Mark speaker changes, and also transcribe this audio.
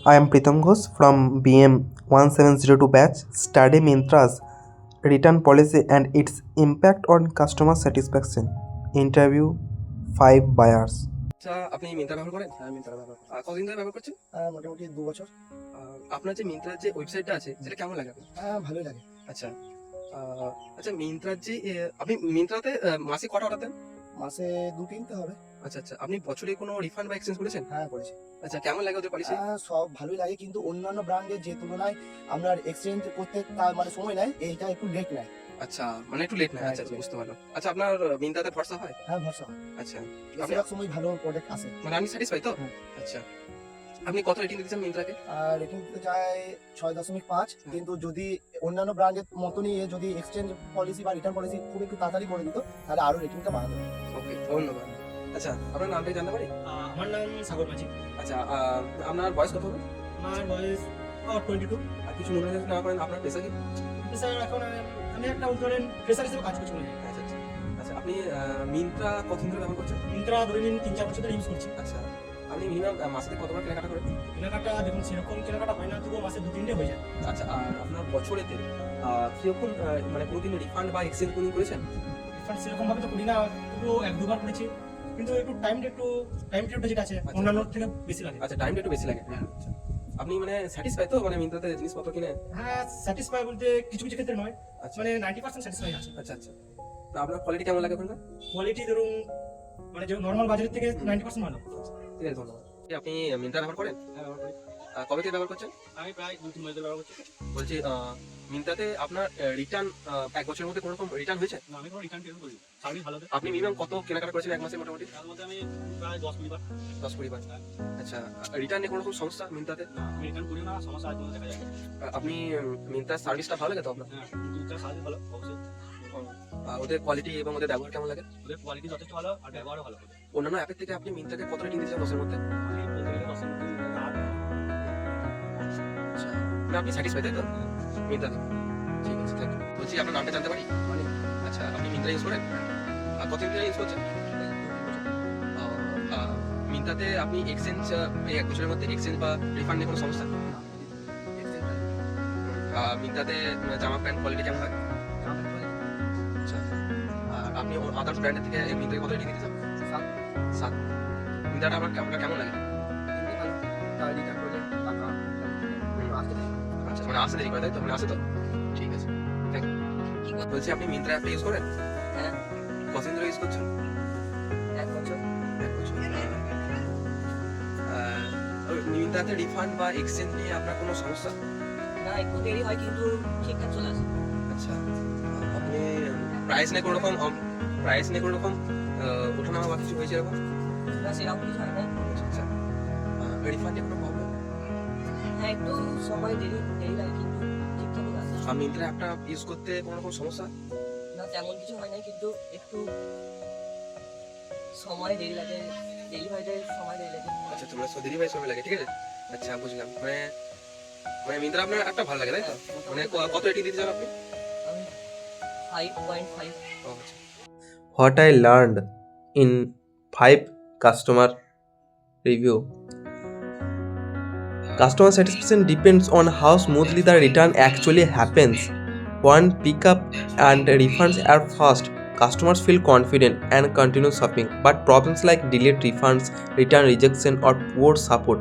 Speaker 1: I am Pritam Ghosh from BM 1702 batch. Study Myntra's return policy and its impact on customer satisfaction. Interview 5 buyers.
Speaker 2: আচ্ছা, আপনি মিন্ত্রা ব্যবহার করেন?
Speaker 3: হ্যাঁ, মিন্ত্রা ব্যবহার করি।
Speaker 2: কতদিন ধরে ব্যবহার করছেন?
Speaker 3: মোটামুটি 2 বছর।
Speaker 2: আপনার যে মিন্ত্রার যে ওয়েবসাইটটা আছে সেটা কেমন লাগে আপনার?
Speaker 3: ভালোই লাগে।
Speaker 2: আচ্ছা, আচ্ছা মিন্ত্রার যে আপনি মিন্ত্রাতে মাসে কটা অর্ডার দেন?
Speaker 3: মাসে 2-3 তো হবে।
Speaker 2: আচ্ছা, আপনি বছরে কোনো রিফান্ড বা এক্সচেঞ্জ করেছেন?
Speaker 3: হ্যাঁ, করেছি।
Speaker 2: আচ্ছা, কেমন লাগে ওদের পলিসি?
Speaker 3: সব ভালোই লাগে, কিন্তু অন্যান্য ব্র্যান্ডের যে তুলনায় আপনার এক্সচেঞ্জ করতে মানে সময় নেয়, এইটা একটু লেট নেয়।
Speaker 2: আচ্ছা, মানে একটু লেট নেয়। আচ্ছা, বুঝতে পারলাম। আচ্ছা, আপনার মিন্ত্রাতে ভরসা হয়?
Speaker 3: হ্যাঁ, ভরসা হয়।
Speaker 2: আচ্ছা,
Speaker 3: বেশিরভাগ সময় ভালো প্রোডাক্ট আসে।
Speaker 2: মানে আপনি স্যাটিসফাই তো?
Speaker 3: হ্যাঁ।
Speaker 2: আচ্ছা, আপনি কত রেটিং দিতেছেন মিন্ত্রাকে?
Speaker 3: রেটিং দিতে চাই 6.5, কিন্তু যদি অন্যান্য ব্র্যান্ডের মতনই যদি এক্সচেঞ্জ পলিসি বা রিটার্ন পলিসি খুব একটু তাড়াতাড়ি করে দিত, তাহলে আরো রেটিংটা বাড়াতো।
Speaker 2: ওকে, ধন্যবাদ। আচ্ছা, আপনার নামটা জানতে পারি?
Speaker 4: আমার নাম সাগর মাঝি।
Speaker 2: আচ্ছা, আপনার বয়স কত হবে?
Speaker 4: আমার বয়স 22।
Speaker 2: আর কিছু মনে না করেন, আপনার পেশা কি?
Speaker 4: স্যার, এখন আমি একটা ধরেন ফ্রেশার হিসেবে কাজ করছি।
Speaker 2: আচ্ছা, আপনি মিন্ত্রা কতদিন ধরে ব্যবহার করছেন?
Speaker 4: মিন্ত্রা ধরে নিন 3-4 বছর ধরে ইউজ করছি।
Speaker 2: আচ্ছা, আপনি মিনিমাম মাসে কতবার কেনাকাটা করেন?
Speaker 4: কেনাকাটা দেখুন সেরকম কেনাকাটা হয় না, তবুও মাসে 2-3টে হয়ে যায়।
Speaker 2: আচ্ছা, আর আপনার বছরেতে কিরকম মানে কোনোদিন রিফান্ড বা এক্সচেঞ্জ কোনোদিন করেছেন?
Speaker 4: রিফান্ড সেরকম ভাবে তো করি না, তবুও 1-2 বার করেছি, কিন্তু একটু টাইম পিরিয়ডটা যেটা আছে অন্যান্য থেকে বেশি লাগে।
Speaker 2: আচ্ছা, টাইমটা একটু বেশি লাগে। আচ্ছা, আপনি মানে স্যাটিসফাই তো মানে মিন্ত্রাতে জিনিসপত্র কিনে?
Speaker 4: হ্যাঁ, স্যাটিসফাই বলতে কিছু কিছু ক্ষেত্রে নয়,
Speaker 2: আচ্ছা,
Speaker 4: মানে 90% স্যাটিসফাই আছে।
Speaker 2: আচ্ছা, তো আপনার কোয়ালিটি কেমন লাগে ওখানকার?
Speaker 4: কোয়ালিটি ধরুন মানে যে নর্মাল বাজারের থেকে 90% ভালো।
Speaker 2: ঠিক আছে, ধন্যবাদ। আপনি মিন্ত্রা ব্যবহার করেন?
Speaker 4: হ্যাঁ, ব্যবহার করি।
Speaker 2: কবে থেকে ব্যবহার করছেন?
Speaker 4: আমি প্রায় 2-3 মাস ধরে ব্যবহার করছি।
Speaker 2: বলছি মিন্ত্রাতে আপনার রিটার্ন 1 বছরের মধ্যে কোনো রকম রিটার্ন হয়েছে?
Speaker 4: না, আমি কোনো রিটার্ন টেবিল করি। সার্ভিস ভালো দেয়।
Speaker 2: আপনি মিনিমাম কত কেনাকাটা করেছেন 1 মাসে মোটামুটি?
Speaker 4: তার মধ্যে আমি প্রায় 10-20 বার।
Speaker 2: 10-20 বার। আচ্ছা, রিটার্নে কোনো রকম সমস্যা মিন্ত্রাতে?
Speaker 4: না, আমি রিটার্ন করি না, সমস্যা আছে দেখা যায়।
Speaker 2: আপনি মিন্ত্রার সার্ভিসটা ভালো লাগে তো আপনার?
Speaker 4: হ্যাঁ, দুধটা সার্ভিস ভালো অবশ্যই।
Speaker 2: ওদের কোয়ালিটি এবং ওদের ব্যবহার কেমন লাগে?
Speaker 4: ওদের কোয়ালিটি যথেষ্ট ভালো আর ব্যবহারও ভালো।
Speaker 2: অন্যান্য অ্যাপের থেকে আপনি মিন্ত্রাকে কত রেটিং দিচ্ছেন 10 এর মধ্যে?
Speaker 4: আমি বলতে গেলে 10 এর মধ্যে 8।
Speaker 2: আচ্ছা, না আপনি স্যাটিসফাই তাই তো মিন্ত্রাতে? ঠিক আছে, থ্যাংক ইউ। বলছি আপনার নামটা জানতে পারি? আচ্ছা, আপনি মিন্ত্রা ইউজ করেন? আর কতদিন ধরে ইউজ করছেন? মিন্ত্রাতে আপনি এক্সচেঞ্জ এই 1 বছরের মধ্যে এক্সচেঞ্জ বা রিফান্ড নিয়ে কোনো সমস্যা? মিন্ত্রাতে জামা প্যান্ট কোয়ালিটি কেমন হয়? আচ্ছা, আর আপনি আদার্স ব্র্যান্ডের থেকে মিন্ত্রাকে কত রেটিং দিতে চান? 7। মিন্ত্রাটা আপনার কেমন লাগে? আচ্ছা, মানে আসতে দেরি করে তাই তো? মানে আসে তো? ঠিক আছে, থ্যাংক ইউ। বলছি আপনি মিন্ত্রা অ্যাপটা ইউজ করেন?
Speaker 5: হ্যাঁ,
Speaker 2: কতদিন ধরে ইউজ করছেন?
Speaker 5: 1 বছর।
Speaker 2: 1 বছর। মিন্ত্রাতে রিফান্ড বা এক্সচেঞ্জ নিয়ে আপনার কোনো সমস্যা?
Speaker 5: না, একটু দেরি হয় কিন্তু ঠিকঠাক চলে আসে।
Speaker 2: আচ্ছা, আপনি প্রাইস নিয়ে কোনো রকম ওঠানামা বা কিছু হয়েছে এরকম?
Speaker 5: না, সেরকম কিছু হয় নাই।
Speaker 2: আচ্ছা, রিফান্ডে কোনো প্রবলেম?
Speaker 5: হ্যাঁ, একটু সময় দেরি লাগে কিন্তু ঠিকঠাকই আসে।
Speaker 2: মিন্ত্রা অ্যাপটা ইউজ করতে কোনো রকম সমস্যা?
Speaker 5: না, তেমন কিছু হয় নাই, কিন্তু একটু সময় দেরি লাগে, দেরি হয়ে যায়, সময় দেরি লাগে।
Speaker 2: আচ্ছা, তোমরা দেরি হয় সময় লাগে, ঠিক আছে। আচ্ছা, বুঝলাম। মানে মিন্ত্রা আপনার একটা ভালো লাগে তাই তো? মানে কত রেটিং দিতে চান আপনি?
Speaker 5: আমি 5.5।
Speaker 2: ও আচ্ছা।
Speaker 1: What I learned in 5 customer review. Customer satisfaction depends on how smoothly the return actually happens. When pickup and refunds are fast, customers feel confident and continue shopping. But problems like delayed refunds, return rejection, or poor support